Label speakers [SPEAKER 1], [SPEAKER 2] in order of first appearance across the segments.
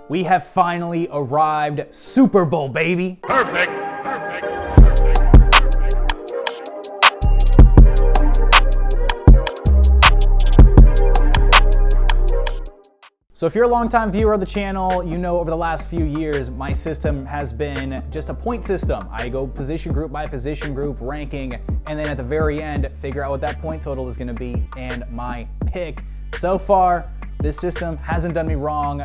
[SPEAKER 1] We have finally arrived. Super Bowl, baby.
[SPEAKER 2] Perfect.
[SPEAKER 1] So if you're a longtime viewer of the channel, you know over the last few years, my system has been just a point system. I go position group by position group ranking, and then at the very end, figure out what that point total is gonna be and my pick. So far, this system hasn't done me wrong.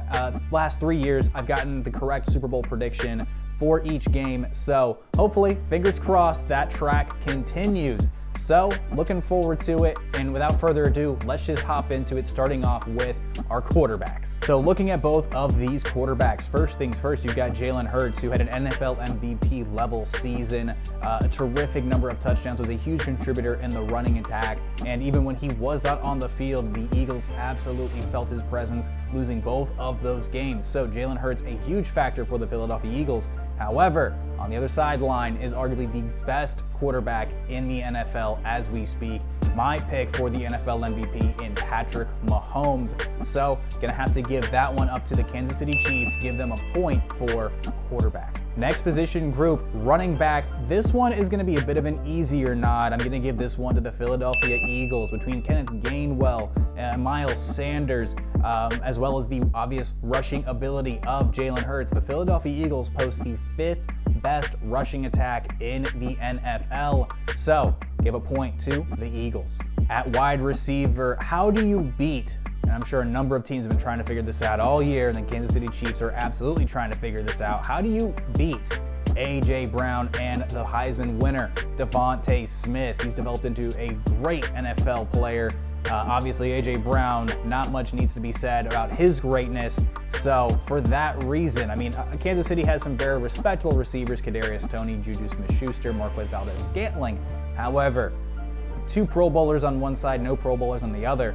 [SPEAKER 1] Last 3 years, I've gotten the correct Super Bowl prediction for each game. So hopefully, fingers crossed, that track continues. So looking forward to it, and without further ado, let's just hop into it, starting off with our quarterbacks. So looking at both of these quarterbacks, first things first, you've got Jalen Hurts, who had an NFL MVP level season, a terrific number of touchdowns, was a huge contributor in the running attack, and even when he was not on the field, the Eagles absolutely felt his presence, losing both of those games. So Jalen Hurts, a huge factor for the Philadelphia Eagles. However, on the other sideline is arguably the best quarterback in the NFL as we speak. My pick for the NFL MVP in Patrick Mahomes. So gonna have to give that one up to the Kansas City Chiefs, give them a point for quarterback. Next position group, running back. This one is gonna be a bit of an easier nod. I'm gonna give this one to the Philadelphia Eagles between Kenneth Gainwell and Miles Sanders, as well as the obvious rushing ability of Jalen Hurts. The Philadelphia Eagles post the 5th best rushing attack in the NFL. So give a point to the Eagles. At wide receiver, how do you beat, and I'm sure a number of teams have been trying to figure this out all year, and the Kansas City Chiefs are absolutely trying to figure this out. How do you beat A.J. Brown and the Heisman winner, Devontae Smith? He's developed into a great NFL player. Obviously, A.J. Brown, not much needs to be said about his greatness. So for that reason, I mean, Kansas City has some very respectable receivers, Kadarius Toney, Juju Smith-Schuster, Marquez Valdez-Scantling. However, 2 Pro Bowlers on one side, no Pro Bowlers on the other.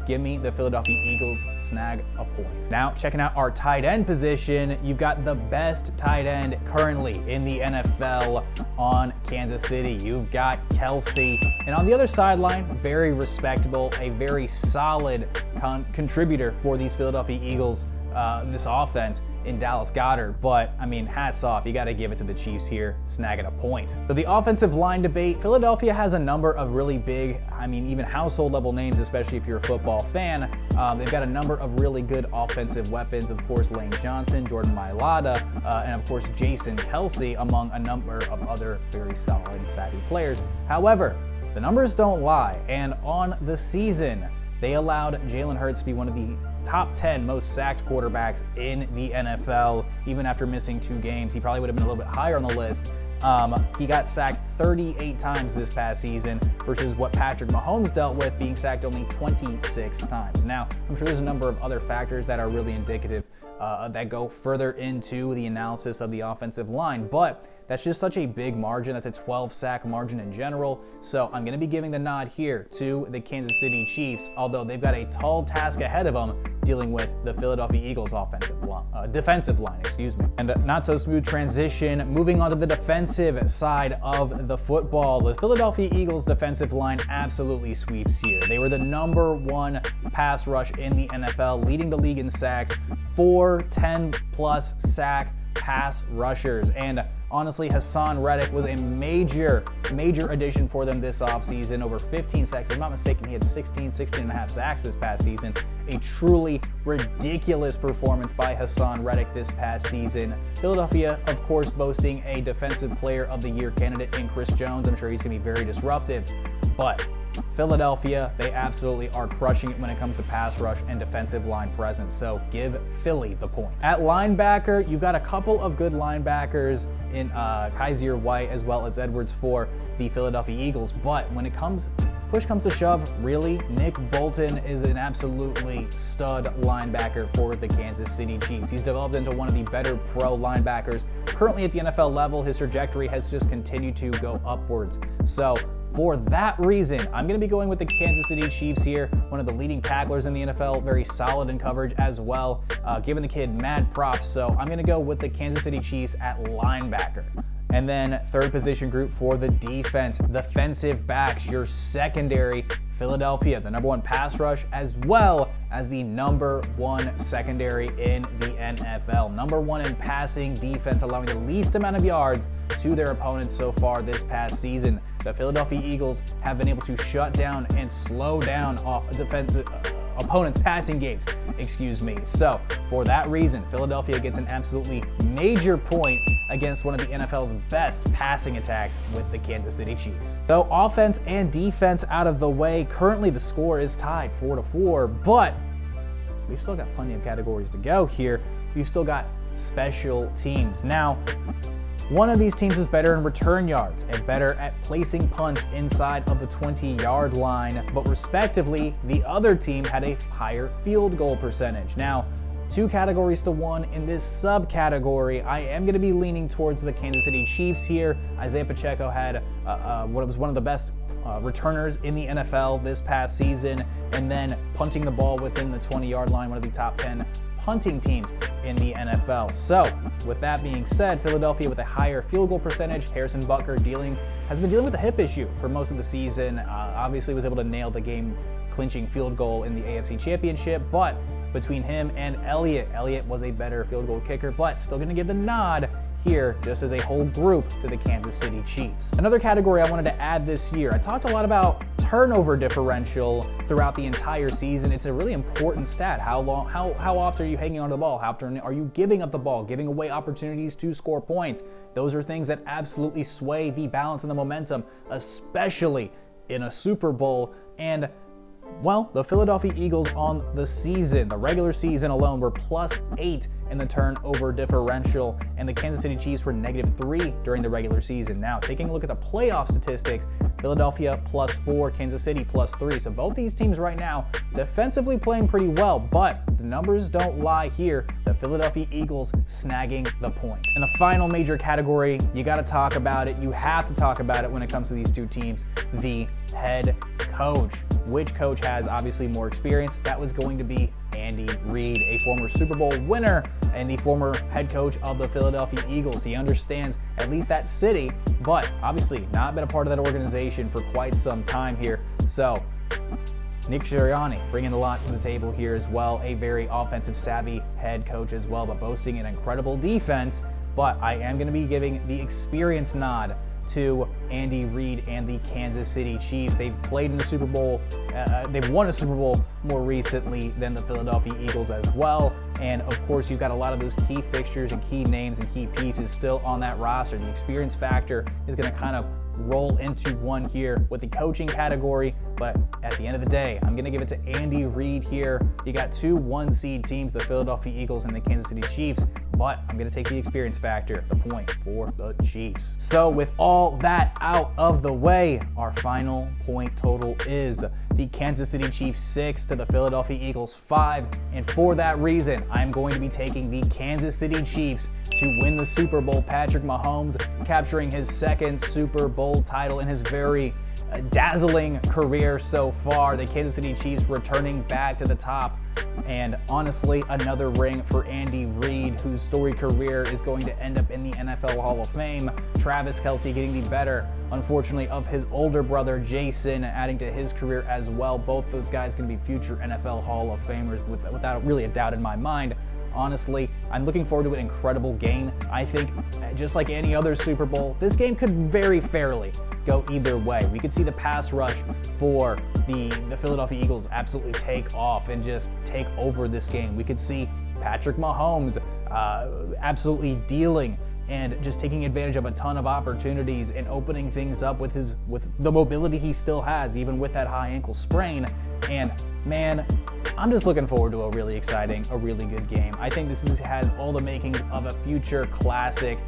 [SPEAKER 1] Give me the Philadelphia Eagles, snag a point. Now, checking out our tight end position, you've got the best tight end currently in the NFL on Kansas City. You've got Kelce. And on the other sideline, very respectable, a very solid contributor for these Philadelphia Eagles, this offense, in Dallas Goedert. But I mean, hats off, you got to give it to the Chiefs here, snagging a point. So the offensive line debate, Philadelphia has a number of really big, I mean, even household level names, especially if you're a football fan. They've got a number of really good offensive weapons, of course, Lane Johnson, Jordan Mailata, and of course, Jason Kelce, among a number of other very solid and savvy players. However, the numbers don't lie, and on the season, they allowed Jalen Hurts to be one of the top 10 most sacked quarterbacks in the NFL. Even after missing 2 games, he probably would have been a little bit higher on the list. He got sacked 38 times this past season versus what Patrick Mahomes dealt with, being sacked only 26 times. Now, I'm sure there's a number of other factors that are really indicative that go further into the analysis of the offensive line, but that's just such a big margin. That's a 12 sack margin in general. So I'm going to be giving the nod here to the Kansas City Chiefs, although they've got a tall task ahead of them dealing with the Philadelphia Eagles defensive line, excuse me. And not so smooth transition. Moving on to the defensive side of the football, the Philadelphia Eagles defensive line absolutely sweeps here. They were the #1 pass rush in the NFL, leading the league in sacks, 4 10-plus sack pass rushers. And honestly, Hassan Reddick was a major addition for them this offseason. Over 15 sacks. If I'm not mistaken, he had 16 and a half sacks this past season. A truly ridiculous performance by Hassan Reddick this past season. Philadelphia, of course, boasting a Defensive Player of the Year candidate in Chris Jones. I'm sure he's going to be very disruptive, but Philadelphia, they absolutely are crushing it when it comes to pass rush and defensive line presence. So give Philly the point. At linebacker, you've got a couple of good linebackers in Kaiser White as well as Edwards for the Philadelphia Eagles. But when push comes to shove, really, Nick Bolton is an absolutely stud linebacker for the Kansas City Chiefs. He's developed into one of the better pro linebackers currently at the NFL level. His trajectory has just continued to go upwards. So for that reason, I'm going to be going with the Kansas City Chiefs here, one of the leading tacklers in the NFL, very solid in coverage as well, giving the kid mad props. So I'm going to go with the Kansas City Chiefs at linebacker. And then third position group for the defensive backs, your secondary, Philadelphia, the number one pass rush, as well as the number one secondary in the NFL. Number one in passing defense, allowing the least amount of yards to their opponents so far this past season. The Philadelphia Eagles have been able to shut down and slow down opponents' passing games, So for that reason, Philadelphia gets an absolutely major point against one of the NFL's best passing attacks with the Kansas City Chiefs. So offense and defense out of the way, currently the score is tied 4-4, but we've still got plenty of categories to go here. We've still got special teams. Now, one of these teams is better in return yards and better at placing punts inside of the 20-yard line, but respectively, the other team had a higher field goal percentage. Now, 2 categories to 1 in this subcategory. I am going to be leaning towards the Kansas City Chiefs here. Isaiah Pacheco had what was one of the best returners in the NFL this past season, and then punting the ball within the 20-yard line, one of the top 10 punting teams in the NFL. So, with that being said, Philadelphia with a higher field goal percentage. Harrison Butker has been dealing with a hip issue for most of the season. Obviously was able to nail the game-clinching field goal in the AFC Championship, but between him and Elliott was a better field goal kicker, but still going to give the nod here just as a whole group to the Kansas City Chiefs. Another category I wanted to add this year, I talked a lot about turnover differential throughout the entire season. It's a really important stat. How often are you hanging onto the ball? How often are you giving up the ball, giving away opportunities to score points? Those are things that absolutely sway the balance and the momentum, especially in a Super Bowl. And well, the Philadelphia Eagles on the regular season alone, were +8 in the turnover differential, and the Kansas City Chiefs were -3 during the regular season. Now, taking a look at the playoff statistics, Philadelphia +4, Kansas City +3. So both these teams right now defensively playing pretty well, but the numbers don't lie here. The Philadelphia Eagles snagging the point. And the final major category, you got to talk about it. You have to talk about it when it comes to these two teams, the head coach. Which coach has obviously more experience? That was going to be Andy Reid, a former Super Bowl winner and the former head coach of the Philadelphia Eagles. He understands at least that city, but obviously not been a part of that organization for quite some time here. So Nick Siriani bringing a lot to the table here as well, a very offensive savvy head coach as well, but boasting an incredible defense. But I am going to be giving the experience nod to Andy Reid and the Kansas City Chiefs. They've played in the Super Bowl. They've won a Super Bowl more recently than the Philadelphia Eagles as well. And of course, you've got a lot of those key fixtures and key names and key pieces still on that roster. The experience factor is going to kind of roll into one here with the coaching category, but at the end of the day, I'm going to give it to Andy Reid here. You got 2 1-seed teams, the Philadelphia Eagles and the Kansas City Chiefs, but I'm going to take the experience factor, the point for the Chiefs. So with all that out of the way, our final point total is the Kansas City Chiefs 6 to the Philadelphia Eagles 5, and for that reason, I'm going to be taking the Kansas City Chiefs to win the Super Bowl. Patrick Mahomes capturing his 2nd Super Bowl title in his very dazzling career so far. The Kansas City Chiefs returning back to the top, and honestly, another ring for Andy Reid, whose storied career is going to end up in the NFL Hall of Fame. Travis Kelce getting the better, unfortunately, of his older brother Jason, adding to his career as well. Both those guys can be future NFL Hall of Famers without really a doubt in my mind. Honestly, I'm looking forward to an incredible game. I think, just like any other Super Bowl, this game could very fairly go either way. We could see the pass rush for the Philadelphia Eagles absolutely take off and just take over this game. We could see Patrick Mahomes absolutely dealing and just taking advantage of a ton of opportunities and opening things up with the mobility he still has, even with that high ankle sprain. And man, I'm just looking forward to a really exciting, a really good game. I think this has all the makings of a future classic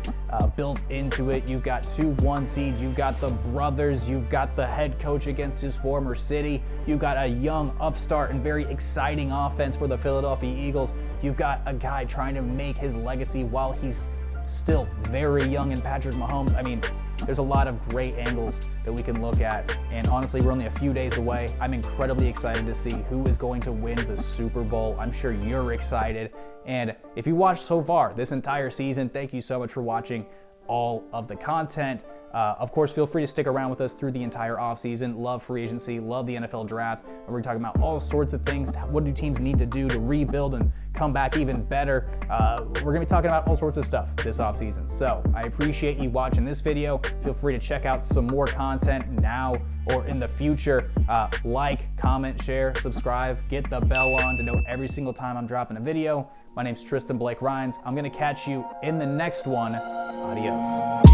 [SPEAKER 1] built into it. You've got 2 1-seeds, you've got the brothers, you've got the head coach against his former city, you've got a young upstart and very exciting offense for the Philadelphia Eagles. You've got a guy trying to make his legacy while he's still very young in Patrick Mahomes. I mean, there's a lot of great angles that we can look at, and honestly, we're only a few days away. I'm incredibly excited to see who is going to win the Super Bowl. I'm sure you're excited, and if you watched so far this entire season, thank you so much for watching. all of the content. Of course, feel free to stick around with us through the entire offseason. Love free agency, love the NFL draft. And we're talking about all sorts of things. What do teams need to do to rebuild and come back even better? We're going to be talking about all sorts of stuff this offseason. So I appreciate you watching this video. Feel free to check out some more content now or in the future. Like, comment, share, subscribe, get the bell on to know every single time I'm dropping a video. My name's Tristan Blake Rines. I'm going to catch you in the next one. Adios.